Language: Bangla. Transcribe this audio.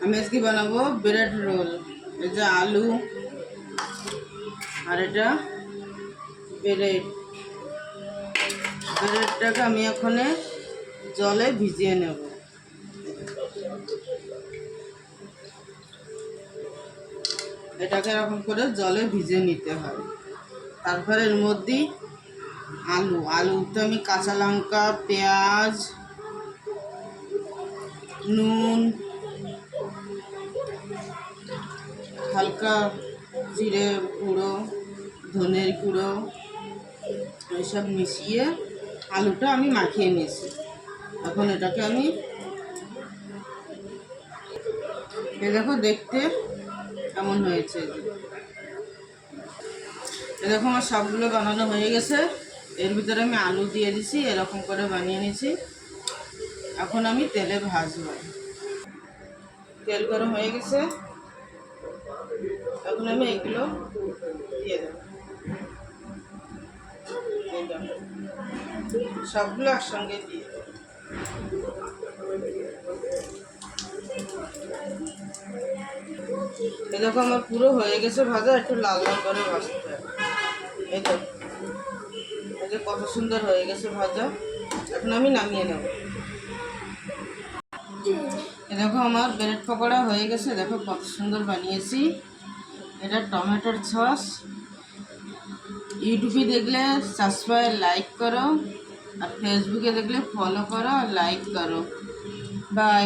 আমি আজকে বানাবো ব্রেড রোল। এই যে আলু আর এটা ব্রেডটাকে আমি এখন জলে ভিজিয়ে নেব। এটাকে এরকম করে জলে ভিজিয়ে নিতে হয়। তারপরে এর মধ্যে আলুতে আমি কাঁচা লঙ্কা, পেঁয়াজ, নুন, হালকা জিরে গুঁড়ো, ধনের গুঁড়ো এইসব মিশিয়ে আলুটা আমি মাখিয়ে নিয়েছি। এখন এটাকে আমি দেখো দেখতে কেমন হয়েছে। দেখো আমার সবগুলো বানানো হয়ে গেছে। এর ভিতরে আমি আলু দিয়ে দিছি, এরকম করে বানিয়ে নিয়েছি। এখন আমি তেলে ভাজবো। তেল গরম হয়ে গেছে, এখন আমি এগুলো দিয়ে দেবো। সবগুলো একসঙ্গে দিয়ে দেবো। এই দেখো আমার পুরো হয়ে গেছে ভাজা, একটু লাল লাল করে ভাজতে হবে। এই যে কত সুন্দর হয়ে গেছে ভাজা। এখন আমি নামিয়ে নেব। দেখো আমার ব্রেড পকোড়া হয়ে গেছে, দেখো কত সুন্দর বানিয়েছি। এটা টমেটোর সস। ইউটিউবে দেখলে সাবস্ক্রাইব লাইক করো, আর ফেসবুকে দেখলে ফলো করো আর লাইক করো। বাই।